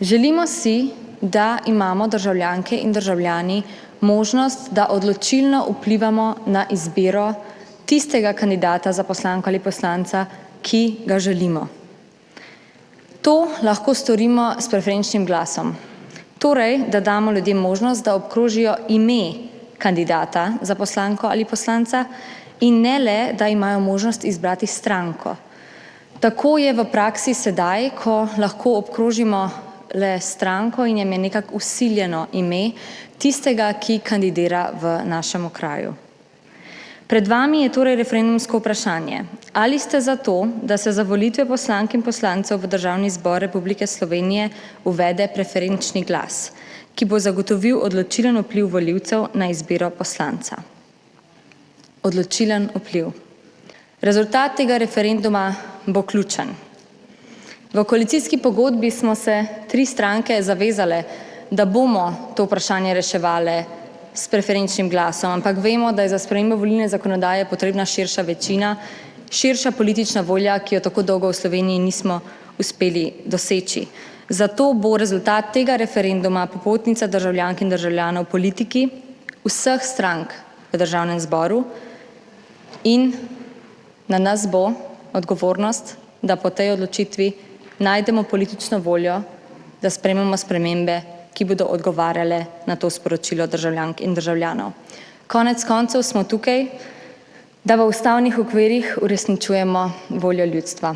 Želimo si, da imamo državljanke in državljani možnost, da odločilno vplivamo na izbiro tistega kandidata za poslanko ali poslanca, ki ga želimo. To lahko storimo s preferenčnim glasom. Torej, da damo ljudem možnost, da obkrožijo ime kandidata za poslanko ali poslanca in ne le, da imajo možnost izbrati stranko. Tako je v praksi sedaj, ko lahko obkrožimo le stranko in jim je nekako vsiljeno ime tistega, ki kandidira v našem okraju. Pred vami je torej referendumsko vprašanje. Ali ste za to, da se za volitve poslank in poslancev v Državni zbor Republike Slovenije uvede preferenčni glas, ki bo zagotovil odločilen vpliv volivcev na izbiro poslanca? Odločilen vpliv. Rezultat tega referenduma bo ključen. V koalicijski pogodbi smo se 3 stranke zavezale, da bomo to vprašanje reševale s preferenčnim glasom, ampak vemo, da je za spremembo volilne zakonodaje potrebna širša večina, širša politična volja, ki jo tako dolgo v Sloveniji nismo uspeli doseči. Zato bo rezultat tega referenduma popotnica državljank in državljanov politiki vseh strank v Državnem zboru in na nas bo odgovornost, da po tej odločitvi najdemo politično voljo, da sprejmemo spremembe, ki bodo odgovarjale na to sporočilo državljank in državljanov. Konec koncev smo tukaj, da v ustavnih okvirih uresničujemo voljo ljudstva.